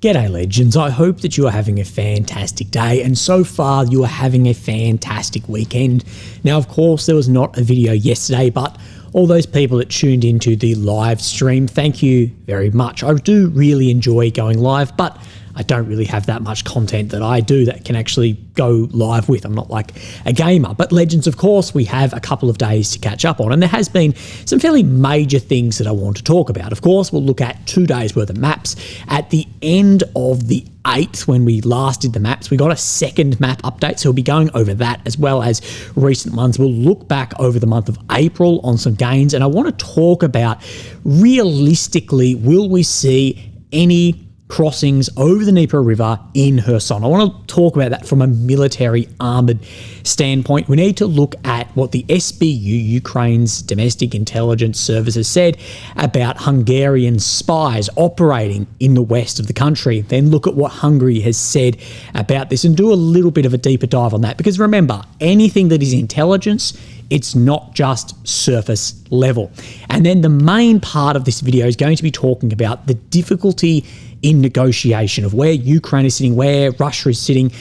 G'day legends, I hope that you are having a fantastic day and so far you are having a fantastic weekend. Now of course there was not a video yesterday, but all those people that tuned into the live stream, thank you very much. I do really enjoy going live, but I don't really have that much content that I do that can actually go live with. I'm not like a gamer. But Legends, of course, we have a couple of days to catch up on, and there has been some fairly major things that I want to talk about. Of course, we'll look at 2 days worth of maps. At the end of the 8th, when we last did the maps, we got a second map update, so we'll be going over that as well as recent ones. We'll look back over the month of April on some gains, and I want to talk about, realistically, will we see any crossings over the Dnieper River in Kherson? I want to talk about that from a military armoured standpoint. We need to look at what the SBU, Ukraine's Domestic Intelligence Services, said about Hungarian spies operating in the west of the country. Then look at what Hungary has said about this and do a little bit of a deeper dive on that. Because remember, anything that is intelligence, it's not just surface level. And then the main part of this video is going to be talking about the difficulty in negotiation of where Ukraine is sitting, where Russia is sitting,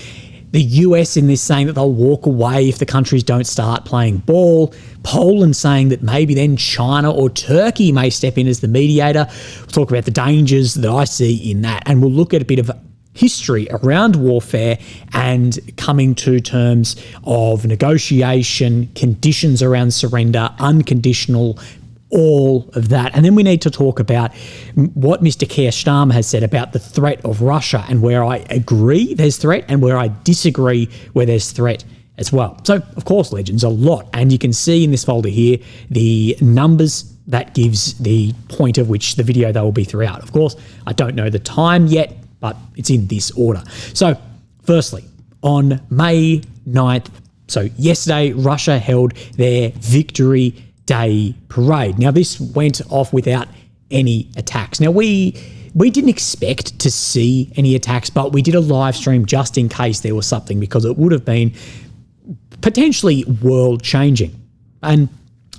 the US in this saying that they'll walk away if the countries don't start playing ball, Poland saying that maybe then China or Turkey may step in as the mediator. We'll talk about the dangers that I see in that, and we'll look at a bit of history around warfare and coming to terms of negotiation, conditions around surrender, unconditional, all of that. And then we need to talk about what Mr. Kherson has said about the threat of Russia, and where I agree there's threat and where I disagree where there's threat as well. So, of course, Legends, a lot. And you can see in this folder here the numbers that gives the point of which the video they will be throughout. Of course, I don't know the time yet, but it's in this order. So, firstly, on May 9th, so yesterday, Russia held their Victory Day parade. Now, this went off without any attacks. Now, we didn't expect to see any attacks, but we did a live stream just in case there was something, because it would have been potentially world-changing. And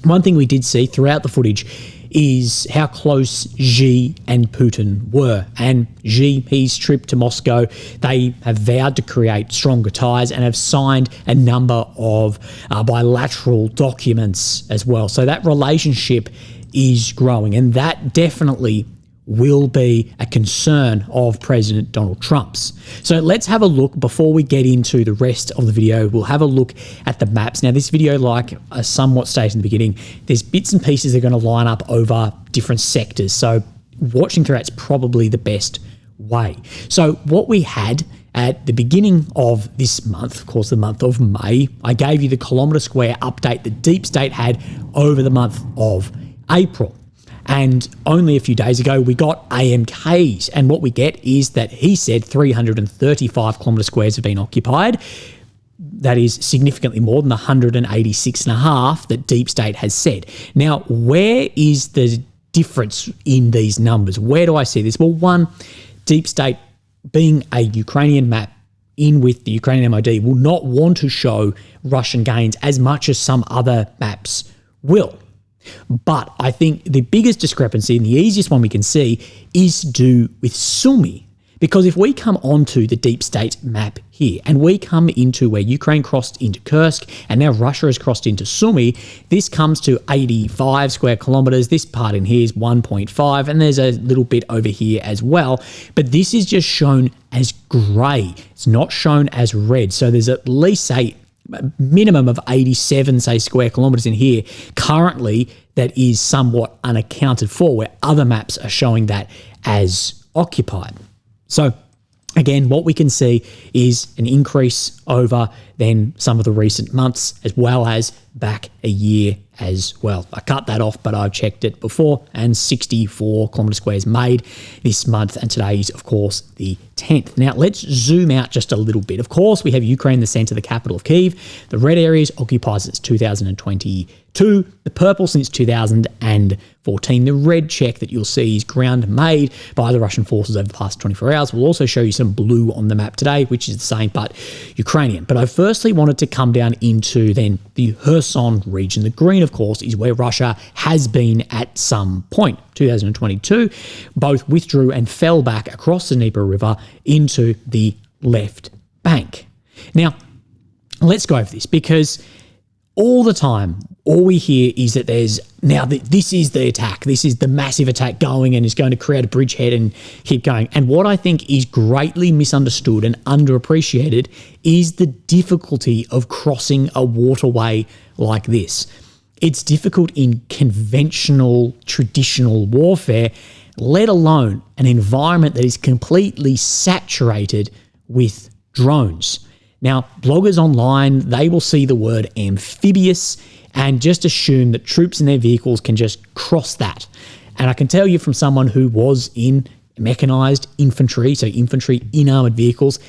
one thing we did see throughout the footage is how close Xi and Putin were. And Xi, his trip to Moscow, they have vowed to create stronger ties and have signed a number of bilateral documents as well. So that relationship is growing, and that definitely will be a concern of President Donald Trump's. So let's have a look before we get into the rest of the video. We'll have a look at the maps. Now, this video, like I somewhat stated in the beginning, there's bits and pieces that are going to line up over different sectors. So watching throughout is probably the best way. So what we had at the beginning of this month, of course, the month of May, I gave you the kilometre square update that Deep State had over the month of April. And only a few days ago, we got AMKs. And what we get is that he said 335 kilometre squares have been occupied. That is significantly more than the 186.5 that Deep State has said. Now, where is the difference in these numbers? Where do I see this? Well, one, Deep State, being a Ukrainian map in with the Ukrainian MOD, will not want to show Russian gains as much as some other maps will. But I think the biggest discrepancy, and the easiest one we can see, is due with Sumy. Because if we come onto the Deep State map here, and we come into where Ukraine crossed into Kursk, and now Russia has crossed into Sumy, this comes to 85 square kilometres. This part in here is 1.5, and there's a little bit over here as well. But this is just shown as grey. It's not shown as red. So there's at least a minimum of 87, say, square kilometres in here currently that is somewhat unaccounted for, where other maps are showing that as occupied. So again, what we can see is an increase over then some of the recent months, as well as back a year as well. I cut that off, but I've checked it before, and 64 kilometre squares made this month, and today is, of course, the 10th. Now, let's zoom out just a little bit. Of course, we have Ukraine in the centre, the capital of Kyiv. The red areas occupied since 2022, the purple since 2014. The red check that you'll see is ground made by the Russian forces over the past 24 hours. We'll also show you some blue on the map today, which is the same, but Ukrainian. But I firstly wanted to come down into then the Kherson region. The green, of of course, is where Russia has been at some point. 2022, both withdrew and fell back across the Dnieper River into the left bank. Now, let's go over this, because all the time, all we hear is that this is the attack. This is the massive attack going and is going to create a bridgehead and keep going. And what I think is greatly misunderstood and underappreciated is the difficulty of crossing a waterway like this. It's difficult in conventional, traditional warfare, let alone an environment that is completely saturated with drones. Now, bloggers online, they will see the word amphibious and just assume that troops in their vehicles can just cross that. And I can tell you from someone who was in mechanised infantry, so infantry in armoured vehicles,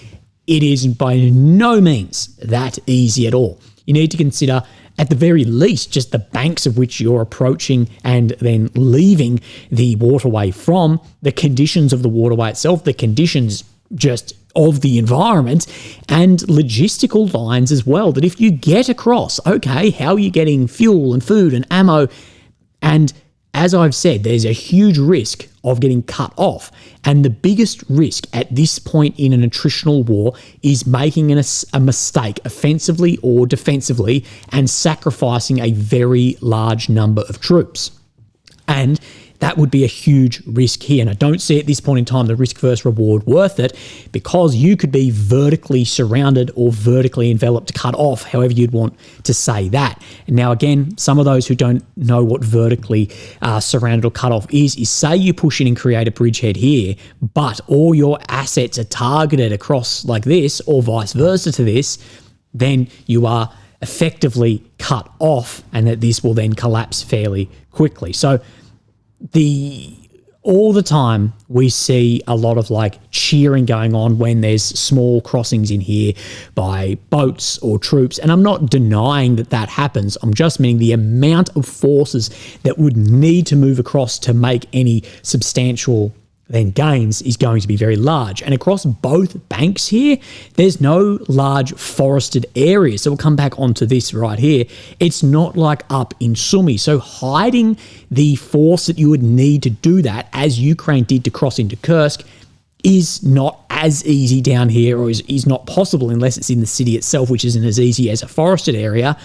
it is by no means that easy at all. You need to consider, at the very least, just the banks of which you're approaching and then leaving the waterway from, the conditions of the waterway itself, the conditions just of the environment, and logistical lines as well, that if you get across, okay, how are you getting fuel and food and ammo? And as I've said, there's a huge risk of getting cut off. And the biggest risk at this point in an attritional war is making a mistake, offensively or defensively, and sacrificing a very large number of troops. And that would be a huge risk here. And I don't see at this point in time the risk versus reward worth it, because you could be vertically surrounded or vertically enveloped, cut off, however you'd want to say that. And now, again, some of those who don't know what vertically surrounded or cut off is say you push in and create a bridgehead here, but all your assets are targeted across like this, or vice versa to this, then you are effectively cut off, and that this will then collapse fairly quickly. So all the time we see a lot of cheering going on when there's small crossings in here by boats or troops. And I'm not denying that happens. I'm just meaning the amount of forces that would need to move across to make any substantial then gains is going to be very large. And across both banks here, there's no large forested areas. So we'll come back onto this right here. It's not like up in Sumy. So hiding the force that you would need to do that, as Ukraine did to cross into Kursk, is not as easy down here, or is not possible unless it's in the city itself, which isn't as easy as a forested area,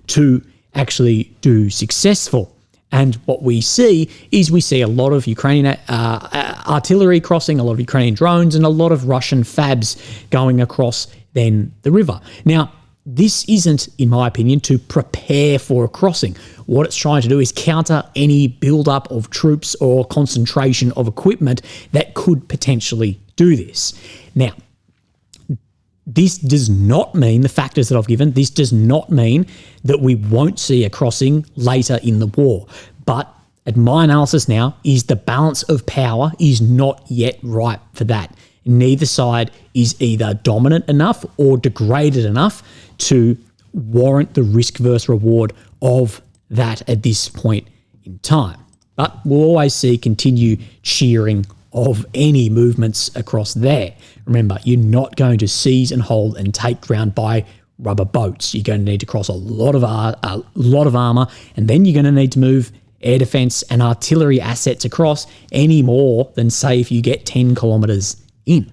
to actually do successful. And what we see is a lot of Ukrainian artillery crossing, a lot of Ukrainian drones, and a lot of Russian fabs going across then the river. Now, this isn't, in my opinion, to prepare for a crossing. What it's trying to do is counter any build-up of troops or concentration of equipment that could potentially do this. Now, this does not mean, the factors that I've given, this does not mean that we won't see a crossing later in the war. But at my analysis now is the balance of power is not yet ripe for that. Neither side is either dominant enough or degraded enough to warrant the risk versus reward of that at this point in time. But we'll always see continued cheering of any movements across there. Remember, you're not going to seize and hold and take ground by rubber boats. You're going to need to cross a lot of armour, and then you're going to need to move air defence and artillery assets across any more than, say, if you get 10 kilometres in.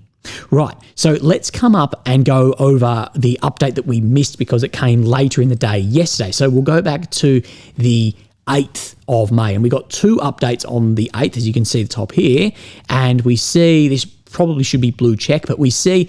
Right, so let's come up and go over the update that we missed because it came later in the day yesterday. So we'll go back to the 8th of May, and we got two updates on the 8th, as you can see at the top here, and we see this probably should be blue check, but we see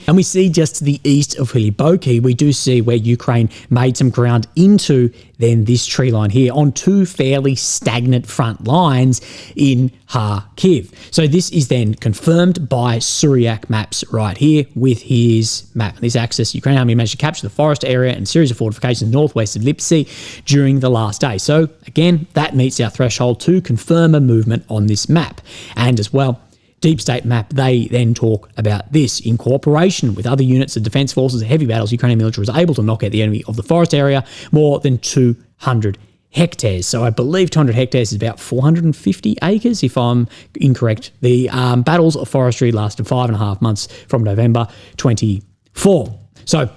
just to the east of Hliboki, we do see where Ukraine made some ground into then this tree line here on two fairly stagnant front lines in Kharkiv. So this is then confirmed by Suryak maps right here with his map. This axis, Ukraine army managed to capture the forest area and series of fortifications northwest of Lipsy during the last day. So again, that meets our threshold to confirm a movement on this map. And as well, Deep State map, they then talk about this. In cooperation with other units of defence forces, heavy battles, Ukrainian military was able to knock out the enemy of the forest area more than 200 hectares. So I believe 200 hectares is about 450 acres, if I'm incorrect. The battles of forestry lasted 5.5 months from November 24. So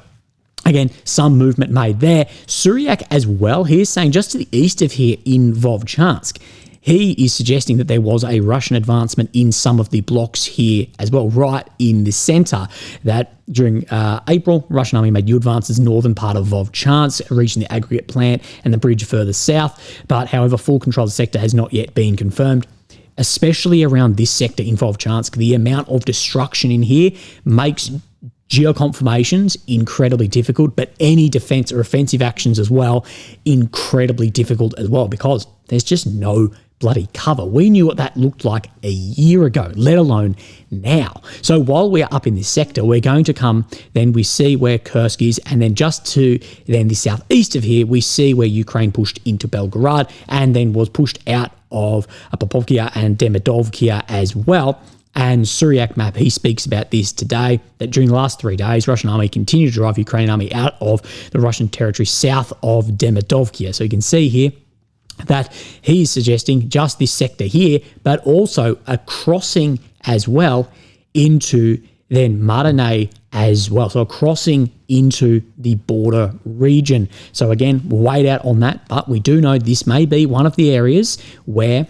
Again, some movement made there. Suryak as well, he's saying just to the east of here in Vovchansk, he is suggesting that there was a Russian advancement in some of the blocks here as well, right in the center, that during April, Russian army made new advances northern part of Vovchansk, reaching the aggregate plant and the bridge further south. But however, full control of the sector has not yet been confirmed. Especially around this sector in Vovchansk, the amount of destruction in here makes geoconformations incredibly difficult, but any defense or offensive actions as well, incredibly difficult as well, because there's just no bloody cover. We knew what that looked like a year ago, let alone now. So while we're up in this sector, we're going to come, then we see where Kursk is, and then just to then the southeast of here, we see where Ukraine pushed into Belgorod and then was pushed out of Popovkia and Demidovkia as well. And Suryak map, he speaks about this today, that during the last 3 days, Russian army continued to drive Ukrainian army out of the Russian territory south of Demidovkia. So you can see here that he is suggesting just this sector here, but also a crossing as well into then Marinay as well. So a crossing into the border region. So again, we'll wait out on that, but we do know this may be one of the areas where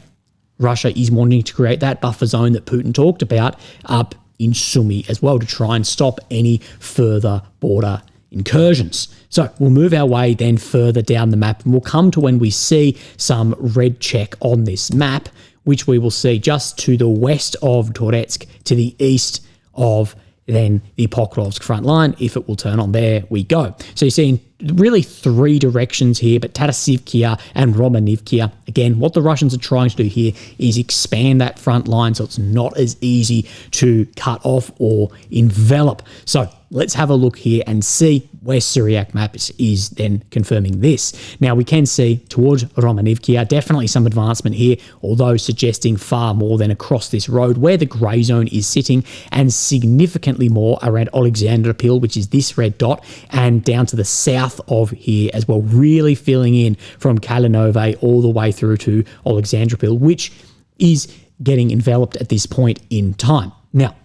Russia is wanting to create that buffer zone that Putin talked about up in Sumy as well, to try and stop any further border incursions. So we'll move our way then further down the map, and we'll come to when we see some red check on this map, which we will see just to the west of Toretsk, to the east of then the Pokrovsk front line. If it will turn on, there we go. So you're seeing really 3 directions here, but Tatasivkia and Romanivkia. Again, what the Russians are trying to do here is expand that front line so it's not as easy to cut off or envelop. So let's have a look here and see where Suryak maps is then confirming this. Now we can see towards Romanivkia, definitely some advancement here, although suggesting far more than across this road where the grey zone is sitting, and significantly more around Alexandropil, which is this red dot, and down to the south of here as well, really filling in from Kalinove all the way through to Alexandropil, which is getting enveloped at this point in time. Now,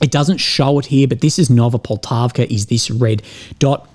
it doesn't show it here, but this is Novopoltavka, is this red dot,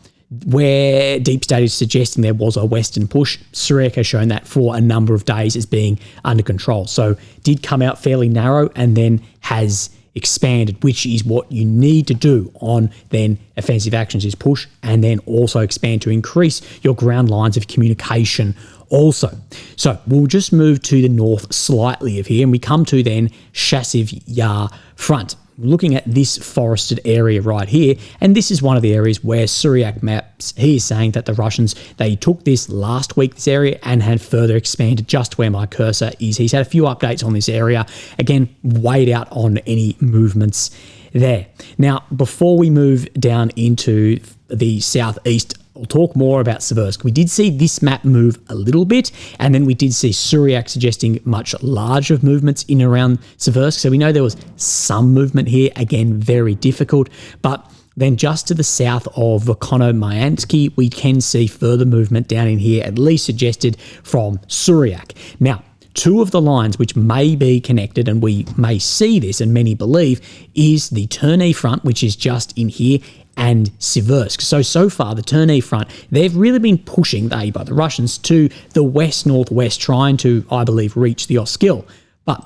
where Deep State is suggesting there was a western push. Suryak has shown that for a number of days as being under control. So did come out fairly narrow and then has expanded, which is what you need to do on then offensive actions, is push and then also expand to increase your ground lines of communication also. So we'll just move to the north slightly of here, and we come to then Shasiv Yar front. Looking at this forested area right here, and this is one of the areas where Suryak maps, he is saying that the Russians, they took this last week, this area, and had further expanded just where my cursor is. He's had a few updates on this area. Again, wait out on any movements there. Now, before we move down into the southeast, we'll talk more about Seversk. We did see this map move a little bit, and then we did see Suryak suggesting much larger movements in around Seversk. So we know there was some movement here, again, very difficult. But then just to the south of Vokono-Mayansky, we can see further movement down in here, at least suggested from Suryak. Now, 2 of the lines which may be connected, and we may see this, and many believe, is the Terny front, which is just in here, and Seversk. So far, the Terny front, they've really been pushing, by the Russians, to the west-northwest, trying to, I believe, reach the Oskil. But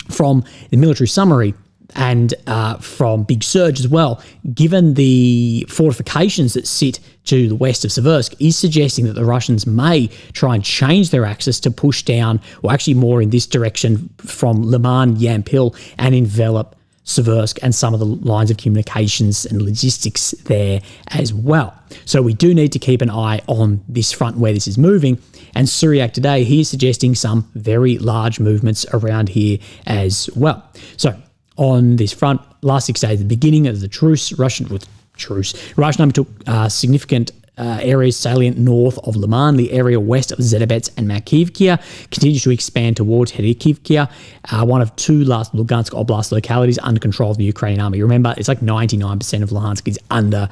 from the military summary and from Big Surge as well, given the fortifications that sit to the west of Seversk, is suggesting that the Russians may try and change their axis to push down, or actually more in this direction, from Liman Yampil and envelop Seversk and some of the lines of communications and logistics there as well. So we do need to keep an eye on this front where this is moving. And Suryak today, he is suggesting some very large movements around here as well. So on this front, last 6 days, the beginning of the truce, Russian army took significant areas salient north of Liman, the area west of Zedebets and Makivkia, continues to expand towards Herikivkia, one of two last Lugansk Oblast localities under control of the Ukrainian army. Remember, it's like 99% of Luhansk is under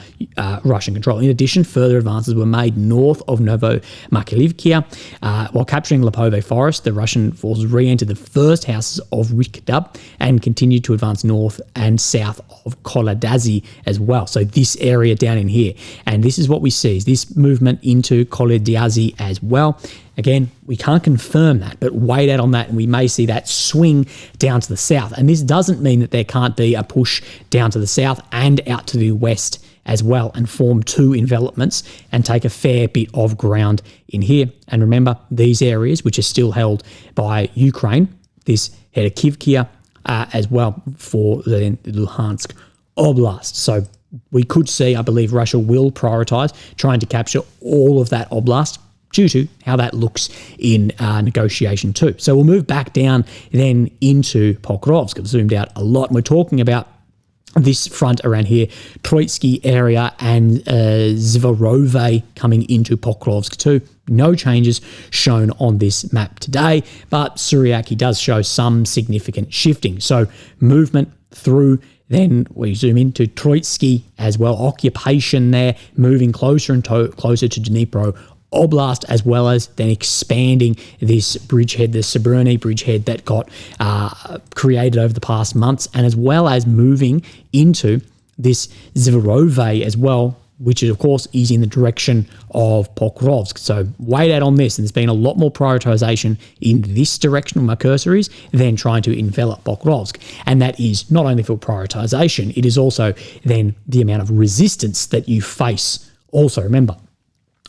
Russian control. In addition, further advances were made north of Novomakilivkia. While capturing Lepove Forest, the Russian forces re-entered the first houses of Rikdab and continued to advance north and south of Koladazi as well. So this area down in here. And this is what we see, is this movement into Koladazi as well. Again, we can't confirm that, but wait out on that and we may see that swing down to the south. And this doesn't mean that there can't be a push down to the south and out to the west as well and form two envelopments and take a fair bit of ground in here. And remember, these areas, which are still held by Ukraine, this Herikivkia as well for the Luhansk Oblast. So we could see, I believe, Russia will prioritize trying to capture all of that oblast due to how that looks in negotiation too. So we'll move back down then into Pokrovsk. I've zoomed out a lot, and we're talking about this front around here, Troitsky area and Zvorovay coming into Pokrovsk too. No changes shown on this map today, but Suryaki does show some significant shifting. So movement through, then we zoom into Troitsky as well, occupation there, moving closer and closer to Dnipro Oblast, as well as then expanding this bridgehead, the Sabruni bridgehead that got created over the past months, and as well as moving into this Zvorovay as well, which is, of course, is in the direction of Pokrovsk. So wait out on this, and there's been a lot more prioritization in this direction, where my cursor is, than trying to envelop Pokrovsk. And that is not only for prioritization, it is also then the amount of resistance that you face. Also, remember,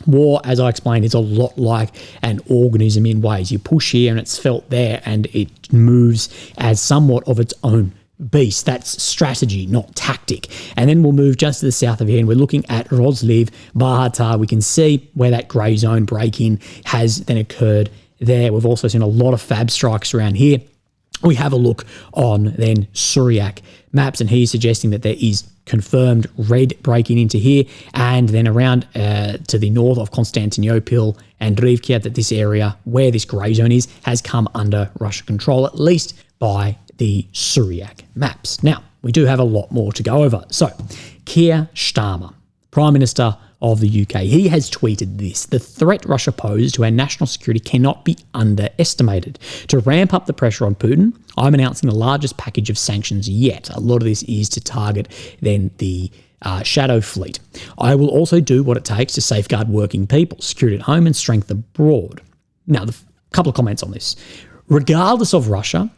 war, as I explained, is a lot like an organism in ways. You push here and it's felt there, and it moves as somewhat of its own beast. That's strategy, not tactic. And then we'll move just to the south of here, and we're looking at Rozliv, Bahatar. We can see where that grey zone break-in has then occurred there. We've also seen a lot of fab strikes around here. We have a look on then Suryak maps, and he's suggesting that there is confirmed red breaking into here, and then around to the north of Konstantinopil and Rivkia, that this area where this grey zone is has come under Russian control, at least by the Suryak maps. Now, we do have a lot more to go over. So, Keir Starmer, Prime Minister of the UK, he has tweeted this: the threat Russia poses to our national security cannot be underestimated. To ramp up the pressure on Putin, I'm announcing the largest package of sanctions yet. A lot of this is to target then the shadow fleet. I will also do what it takes to safeguard working people, security at home and strength abroad. Now, a couple of comments on this. Regardless of Russia,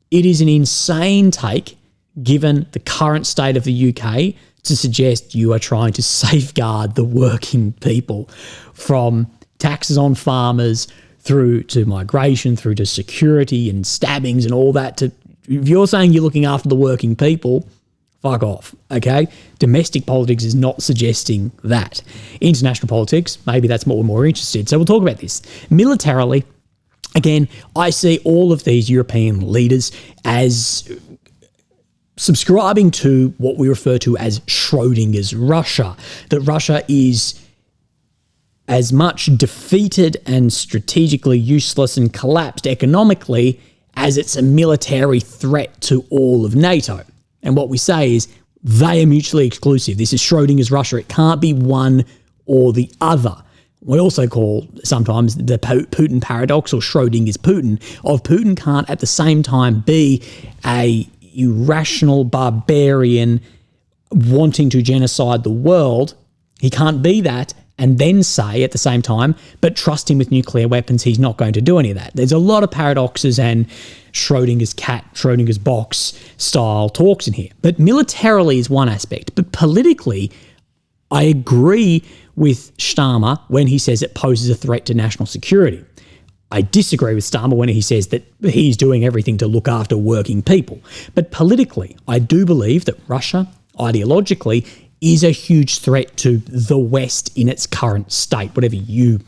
it is an insane take, given the current state of the UK, to suggest you are trying to safeguard the working people, from taxes on farmers through to migration, through to security and stabbings and all that. If you're saying you're looking after the working people, fuck off, okay? Domestic politics is not suggesting that. International politics, maybe that's what we're more interested. So we'll talk about this. Militarily, again, I see all of these European leaders as subscribing to what we refer to as Schroinger's Russia, that Russia is as much defeated and strategically useless and collapsed economically as it's a military threat to all of NATO. And what we say is they are mutually exclusive. This is Schroinger's Russia. It can't be one or the other. We also call sometimes the Putin paradox, or Schrodinger's Putin, of Putin can't at the same time be a irrational barbarian wanting to genocide the world. He can't be that and then say at the same time, but trust him with nuclear weapons, he's not going to do any of that. There's a lot of paradoxes and Schrodinger's cat, Schrodinger's box style talks in here. But militarily is one aspect, but politically, I agree with Starmer when he says it poses a threat to national security. I disagree with Starmer when he says that he's doing everything to look after working people. But politically, I do believe that Russia, ideologically, is a huge threat to the West in its current state, whatever you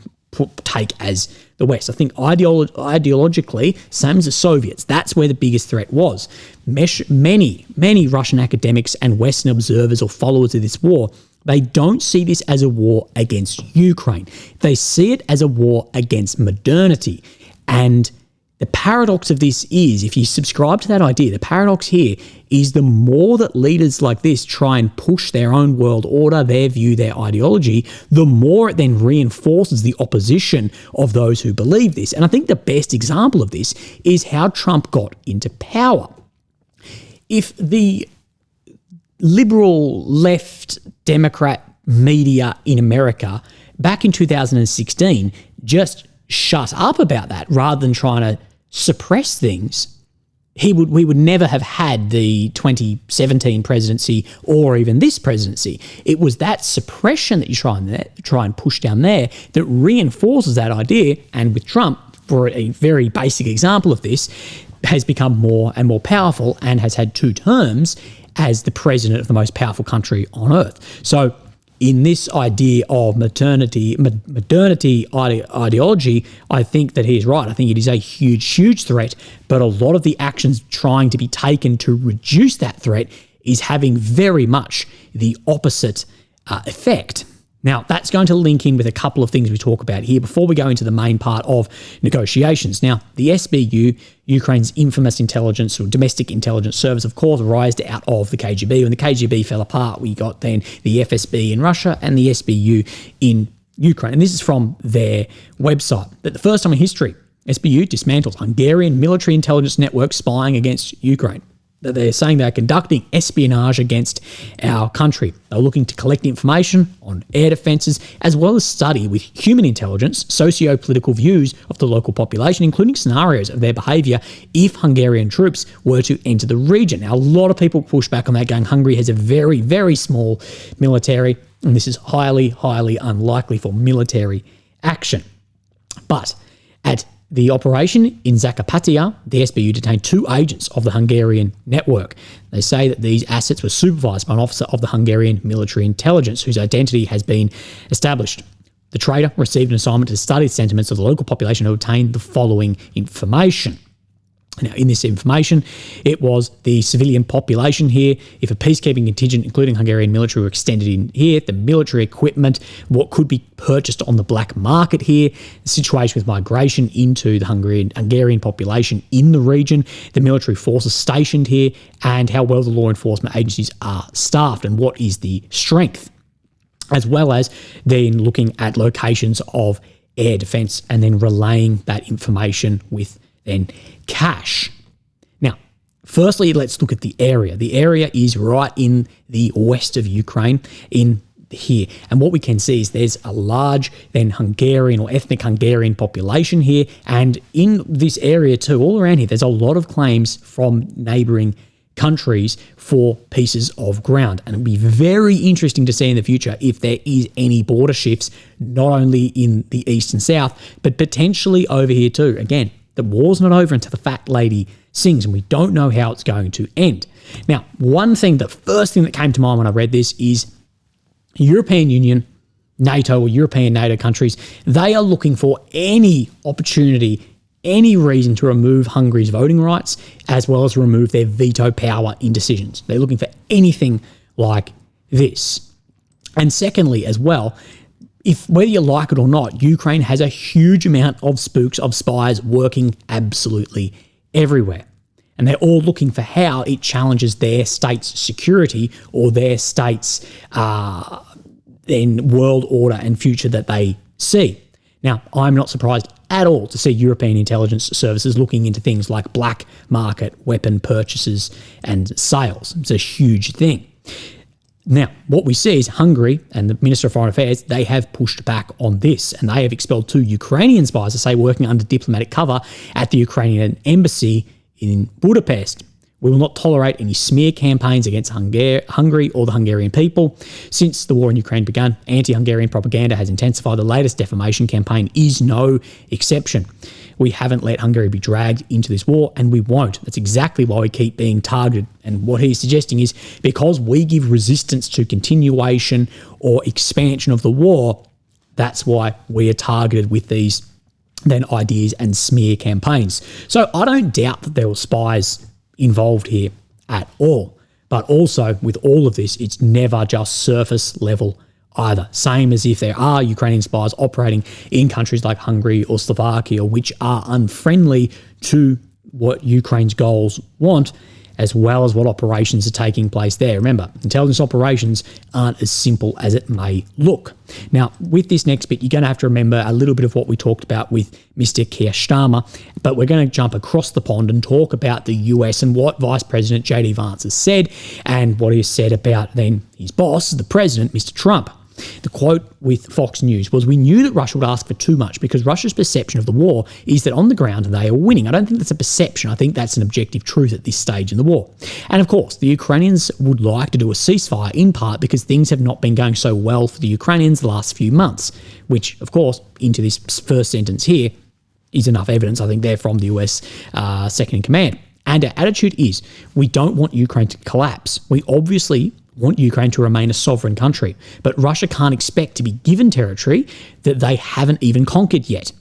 take as the West. I think ideologically, same as the Soviets, that's where the biggest threat was. Many Russian academics and Western observers or followers of this war, they don't see this as a war against Ukraine. They see it as a war against modernity. And the paradox of this is, if you subscribe to that idea, the paradox here is the more that leaders like this try and push their own world order, their view, their ideology, the more it then reinforces the opposition of those who believe this. And I think the best example of this is how Trump got into power. If the liberal left Democrat media in America back in 2016 just shut up about that rather than trying to suppress things, we would never have had the 2017 presidency or even this presidency. It was that suppression that you try and push down there that reinforces that idea. And with Trump, for a very basic example of this, has become more and more powerful and has had 2 terms as the president of the most powerful country on earth. So in this idea of modernity ideology, I think that he is right. I think it is a huge threat, but a lot of the actions trying to be taken to reduce that threat is having very much the opposite effect. Now, that's going to link in with a couple of things we talk about here before we go into the main part of negotiations. Now, the SBU, Ukraine's infamous intelligence or domestic intelligence service, of course, rised out of the KGB. When the KGB fell apart, we got then the FSB in Russia and the SBU in Ukraine. And this is from their website. That the first time in history, SBU dismantles Hungarian military intelligence network spying against Ukraine. That they're saying they're conducting espionage against our country. They're looking to collect information on air defences as well as study with human intelligence socio-political views of the local population, including scenarios of their behaviour if Hungarian troops were to enter the region. Now, a lot of people push back on that, going Hungary has a very small military, and this is highly unlikely for military action. But at the operation in Zakarpattia, the SBU detained 2 agents of the Hungarian network. They say that these assets were supervised by an officer of the Hungarian military intelligence whose identity has been established. The traitor received an assignment to study the sentiments of the local population to obtain the following information. Now, in this information, it was the civilian population here. If a peacekeeping contingent, including Hungarian military, were extended in here, the military equipment, what could be purchased on the black market here, the situation with migration into the Hungarian population in the region, the military forces stationed here, and how well the law enforcement agencies are staffed and what is the strength, as well as then looking at locations of air defence and then relaying that information with then cash. Now, firstly, let's look at the area. The area is right in the west of Ukraine, in here. And what we can see is there's a large then Hungarian or ethnic Hungarian population here. And in this area too, all around here, there's a lot of claims from neighbouring countries for pieces of ground. And it'll be very interesting to see in the future if there is any border shifts, not only in the east and south, but potentially over here too. Again, the war's not over until the fat lady sings, and we don't know how it's going to end. Now, the first thing that came to mind when I read this is European Union, NATO or European NATO countries, they are looking for any opportunity, any reason to remove Hungary's voting rights, as well as remove their veto power in decisions. They're looking for anything like this. And secondly, as well, whether you like it or not, Ukraine has a huge amount of spooks, of spies working absolutely everywhere. And they're all looking for how it challenges their state's security or their state's then world order and future that they see. Now, I'm not surprised at all to see European intelligence services looking into things like black market weapon purchases and sales. It's a huge thing. Now, what we see is Hungary and the Minister of Foreign Affairs, they have pushed back on this, and they have expelled 2 Ukrainian spies, to say, working under diplomatic cover at the Ukrainian embassy in Budapest. We will not tolerate any smear campaigns against Hungary or the Hungarian people. Since the war in Ukraine began, anti-Hungarian propaganda has intensified. The latest defamation campaign is no exception. We haven't let Hungary be dragged into this war, and we won't. That's exactly why we keep being targeted. And what he's suggesting is because we give resistance to continuation or expansion of the war, that's why we are targeted with these than ideas and smear campaigns. So I don't doubt that there were spies involved here at all. But also with all of this, it's never just surface level either. Same as if there are Ukrainian spies operating in countries like Hungary or Slovakia, which are unfriendly to what Ukraine's goals want, as well as what operations are taking place there. Remember, intelligence operations aren't as simple as it may look. Now, with this next bit, you're going to have to remember a little bit of what we talked about with Mr. Kherson, but we're going to jump across the pond and talk about the US and what Vice President J.D. Vance has said and what he has said about then his boss, the president, Mr. Trump. The quote with Fox News was, "We knew that Russia would ask for too much because Russia's perception of the war is that on the ground they are winning." I don't think that's a perception. I think that's an objective truth at this stage in the war. And of course, the Ukrainians would like to do a ceasefire in part because things have not been going so well for the Ukrainians the last few months, which, of course, into this first sentence here is enough evidence, I think, there from the US second in command. And our attitude is, we don't want Ukraine to collapse. We obviously want Ukraine to remain a sovereign country, but Russia can't expect to be given territory that they haven't even conquered yet.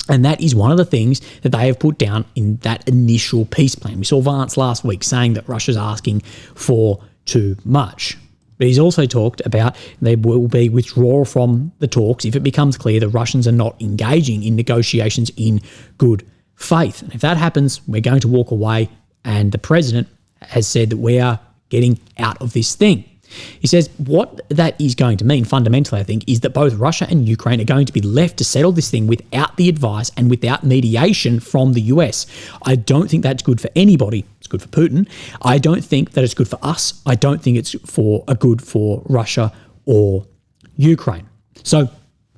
And that is one of the things that they have put down in that initial peace plan. We saw Vance last week saying that Russia's asking for too much. But he's also talked about there will be withdrawal from the talks if it becomes clear the Russians are not engaging in negotiations in good faith. And if that happens, we're going to walk away, and the president has said that we are getting out of this thing. He says what that is going to mean fundamentally, I think, is that both Russia and Ukraine are going to be left to settle this thing without the advice and without mediation from the US. I don't think that's good for anybody. It's good for Putin. I don't think that it's good for us. I don't think it's good for Russia or Ukraine. So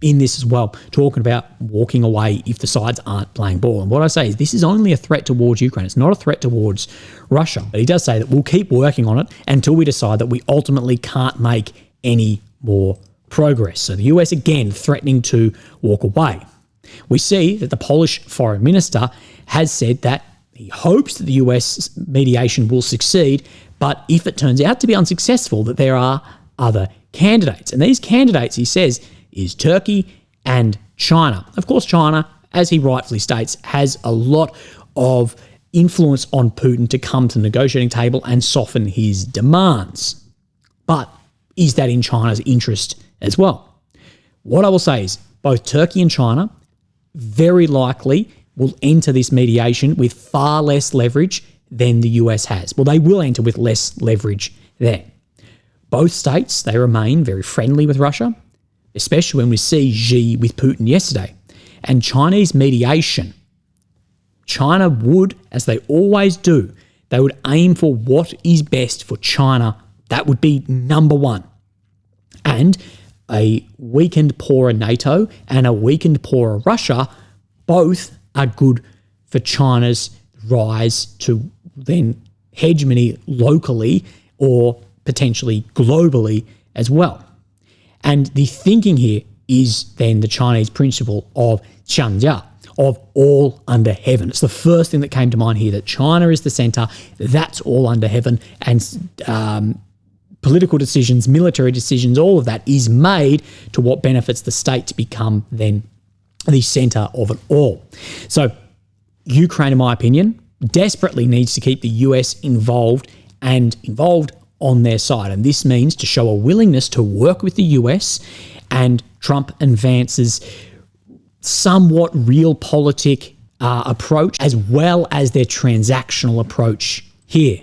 in this as well, talking about walking away if the sides aren't playing ball. And what I say is this is only a threat towards Ukraine. It's not a threat towards Russia. But he does say that we'll keep working on it until we decide that we ultimately can't make any more progress. So the US, again, threatening to walk away. We see that the Polish foreign minister has said that he hopes that the US mediation will succeed, but if it turns out to be unsuccessful, that there are other candidates. And these candidates, he says, is Turkey and China. Of course, China, as he rightfully states, has a lot of influence on Putin to come to the negotiating table and soften his demands. But is that in China's interest as well? What I will say is both Turkey and China very likely will enter this mediation with far less leverage than the US has. Well, they will enter with less leverage there. Both states, they remain very friendly with Russia, especially when we see Xi with Putin yesterday. And Chinese mediation, China would, as they always do, they would aim for what is best for China. That would be number one. And a weakened, poorer NATO and a weakened, poorer Russia both are good for China's rise to then hegemony locally or potentially globally as well. And the thinking here is then the Chinese principle of Qianjia, of all under heaven. It's the first thing that came to mind here, that China is the center, that's all under heaven, and political decisions, military decisions, all of that is made to what benefits the state to become then the center of it all. So Ukraine, in my opinion, desperately needs to keep the US involved on their side. And this means to show a willingness to work with the US and Trump and Vance's somewhat realpolitik approach, as well as their transactional approach here.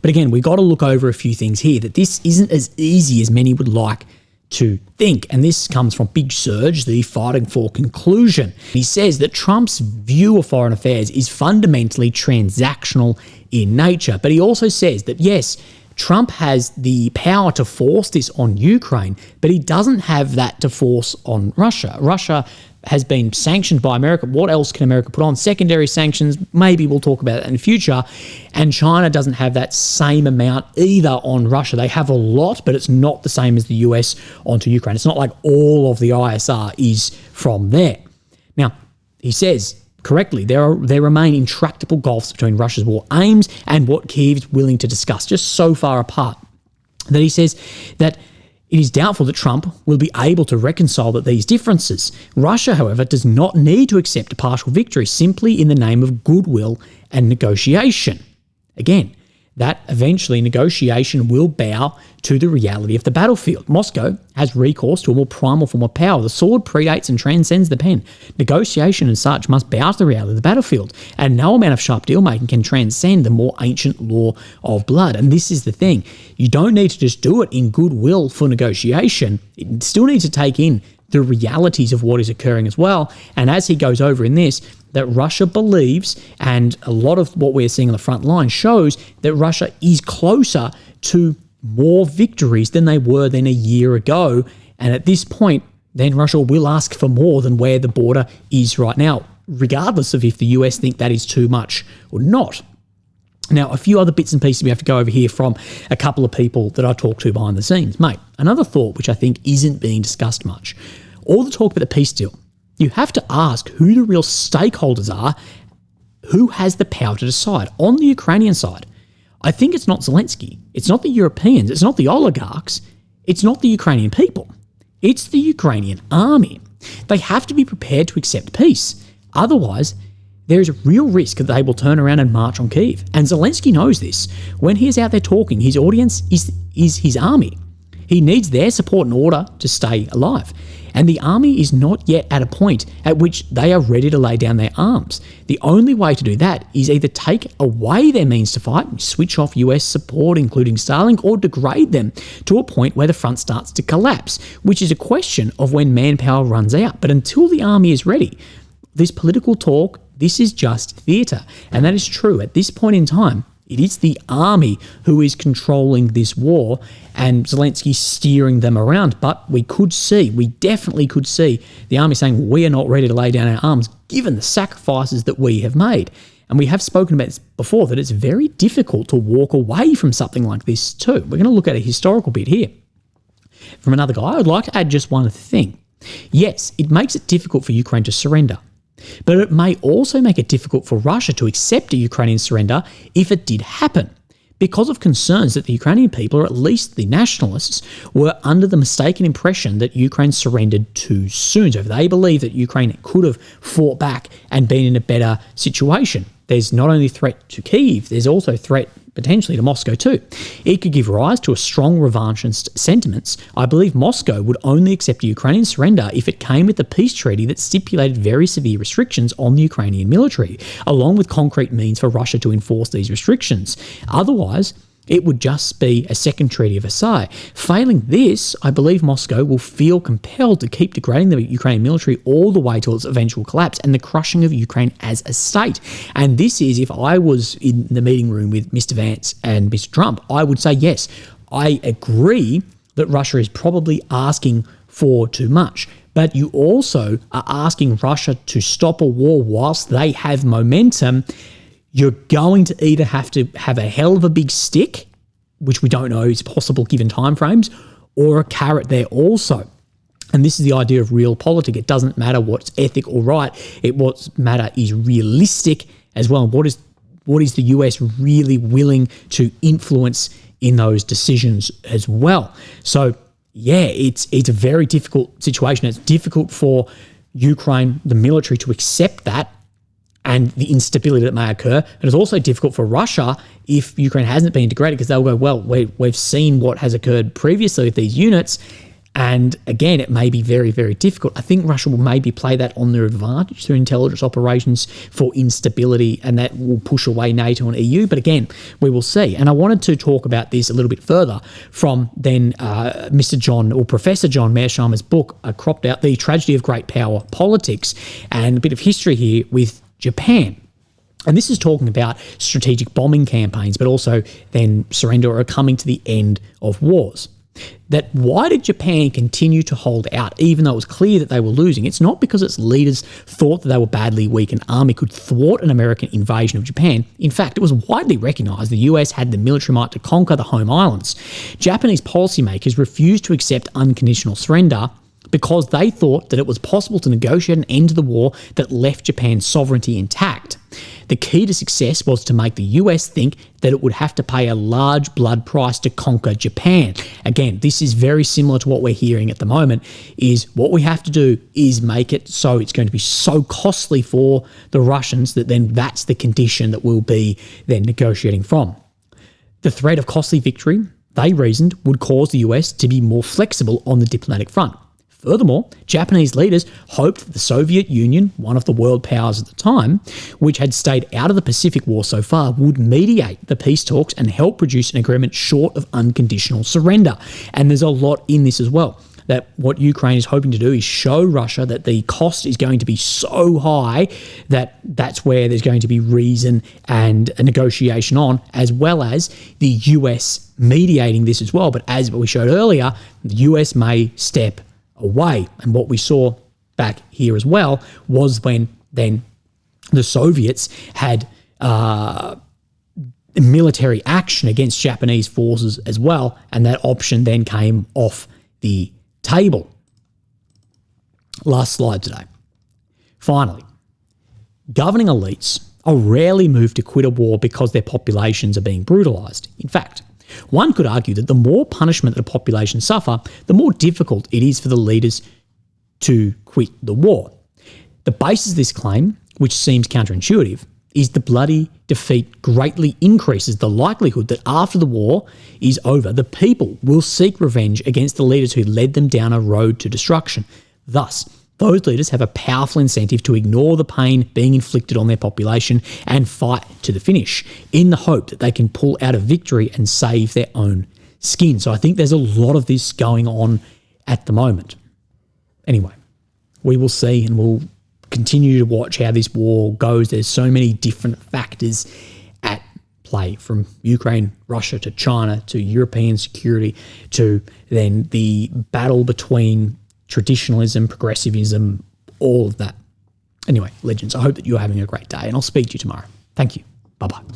But again, we've got to look over a few things here, that this isn't as easy as many would like to think. And this comes from Big Serge, the Fighting for Conclusion. He says that Trump's view of foreign affairs is fundamentally transactional in nature. But he also says that, yes, Trump has the power to force this on Ukraine, but he doesn't have that to force on Russia. Russia has been sanctioned by America. What else can America put on? Secondary sanctions, maybe we'll talk about that in the future. And China doesn't have that same amount either on Russia. They have a lot, but it's not the same as the US onto Ukraine. It's not like all of the ISR is from there. Now, he says correctly, there remain intractable gulfs between Russia's war aims and what Kyiv's willing to discuss, just so far apart that he says that It is doubtful that Trump will be able to reconcile these differences. Russia, however, does not need to accept a partial victory simply in the name of goodwill and negotiation. Again, that eventually negotiation will bow to the reality of the battlefield. Moscow has recourse to a more primal form of power. The sword predates and transcends the pen. Negotiation and such must bow to the reality of the battlefield, and no amount of sharp deal-making can transcend the more ancient law of blood. And this is the thing. You don't need to just do it in goodwill for negotiation. It still needs to take in the realities of what is occurring as well. And as he goes over in this, that Russia believes, and a lot of what we're seeing on the front line shows that Russia is closer to more victories than they were than a year ago. And at this point, then Russia will ask for more than where the border is right now, regardless of if the US think that is too much or not. Now, a few other bits and pieces we have to go over here from a couple of people that I talked to behind the scenes. Mate, another thought which I think isn't being discussed much. All the talk about the peace deal, you have to ask who the real stakeholders are, who has the power to decide. On the Ukrainian side, I think it's not Zelensky, it's not the Europeans, it's not the oligarchs, it's not the Ukrainian people. It's the Ukrainian army. They have to be prepared to accept peace. Otherwise, there is a real risk that they will turn around and march on Kyiv. And Zelensky knows this. When he is out there talking, his audience is his army. He needs their support in order to stay alive. And the army is not yet at a point at which they are ready to lay down their arms. The only way to do that is either take away their means to fight, switch off US support, including Starlink, or degrade them to a point where the front starts to collapse, which is a question of when manpower runs out. But until the army is ready, this political talk, this is just theatre. And that is true. At this point in time, it is the army who is controlling this war and Zelensky steering them around. But we definitely could see the army saying, we are not ready to lay down our arms given the sacrifices that we have made. And we have spoken about this before, that it's very difficult to walk away from something like this too. We're going to look at a historical bit here. From another guy, I would like to add just one thing. Yes, it makes it difficult for Ukraine to surrender. But it may also make it difficult for Russia to accept a Ukrainian surrender if it did happen, because of concerns that the Ukrainian people, or at least the nationalists, were under the mistaken impression that Ukraine surrendered too soon. So if they believe that Ukraine could have fought back and been in a better situation, there's not only threat to Kyiv, there's also threat potentially to Moscow too. It could give rise to a strong revanchist sentiments. I believe Moscow would only accept a Ukrainian surrender if it came with a peace treaty that stipulated very severe restrictions on the Ukrainian military, along with concrete means for Russia to enforce these restrictions. Otherwise, it would just be a second Treaty of Versailles. Failing this, I believe Moscow will feel compelled to keep degrading the Ukrainian military all the way to its eventual collapse and the crushing of Ukraine as a state. And this is, if I was in the meeting room with Mr. Vance and Mr. Trump, I would say, yes, I agree that Russia is probably asking for too much. But you also are asking Russia to stop a war whilst they have momentum. You're going to either have to have a hell of a big stick, which we don't know is possible given timeframes, or a carrot there also. And this is the idea of realpolitik. It doesn't matter what's ethic or right. What matter is realistic as well. What is the US really willing to influence in those decisions as well? So yeah, it's a very difficult situation. It's difficult for Ukraine, the military, to accept that and the instability that may occur. And it's also difficult for Russia if Ukraine hasn't been degraded, because they'll go, well, we've seen what has occurred previously with these units. And again, it may be very, very difficult. I think Russia will maybe play that on their advantage through intelligence operations for instability, and that will push away NATO and EU. But again, we will see. And I wanted to talk about this a little bit further from then Mr. John, or Professor John Mearsheimer's book, cropped out The Tragedy of Great Power Politics, and a bit of history here with Japan. And this is talking about strategic bombing campaigns, but also then surrender or coming to the end of wars. That why did Japan continue to hold out even though it was clear that they were losing? It's not because its leaders thought that they were badly weak and army could thwart an American invasion of Japan. In fact, it was widely recognised the US had the military might to conquer the home islands. Japanese policymakers refused to accept unconditional surrender because they thought that it was possible to negotiate an end to the war that left Japan's sovereignty intact. The key to success was to make the US think that it would have to pay a large blood price to conquer Japan. Again, this is very similar to what we're hearing at the moment, is what we have to do is make it so it's going to be so costly for the Russians that then that's the condition that we'll be then negotiating from. The threat of costly victory, they reasoned, would cause the US to be more flexible on the diplomatic front. Furthermore, Japanese leaders hoped that the Soviet Union, one of the world powers at the time, which had stayed out of the Pacific War so far, would mediate the peace talks and help produce an agreement short of unconditional surrender. And there's a lot in this as well. That what Ukraine is hoping to do is show Russia that the cost is going to be so high that that's where there's going to be reason and a negotiation on, as well as the US mediating this as well. But as we showed earlier, the US may step away. And what we saw back here as well was when then the Soviets had military action against Japanese forces as well, and that option then came off the table. Last slide today. Finally, governing elites are rarely moved to quit a war because their populations are being brutalised. In fact, one could argue that the more punishment that a population suffer, the more difficult it is for the leaders to quit the war. The basis of this claim, which seems counterintuitive, is the bloody defeat greatly increases the likelihood that after the war is over, the people will seek revenge against the leaders who led them down a road to destruction. Thus, those leaders have a powerful incentive to ignore the pain being inflicted on their population and fight to the finish in the hope that they can pull out a victory and save their own skin. So I think there's a lot of this going on at the moment. Anyway, we will see, and we'll continue to watch how this war goes. There's so many different factors at play, from Ukraine, Russia to China to European security to then the battle between traditionalism, progressivism, all of that. Anyway, legends, I hope that you're having a great day, and I'll speak to you tomorrow. Thank you. Bye-bye.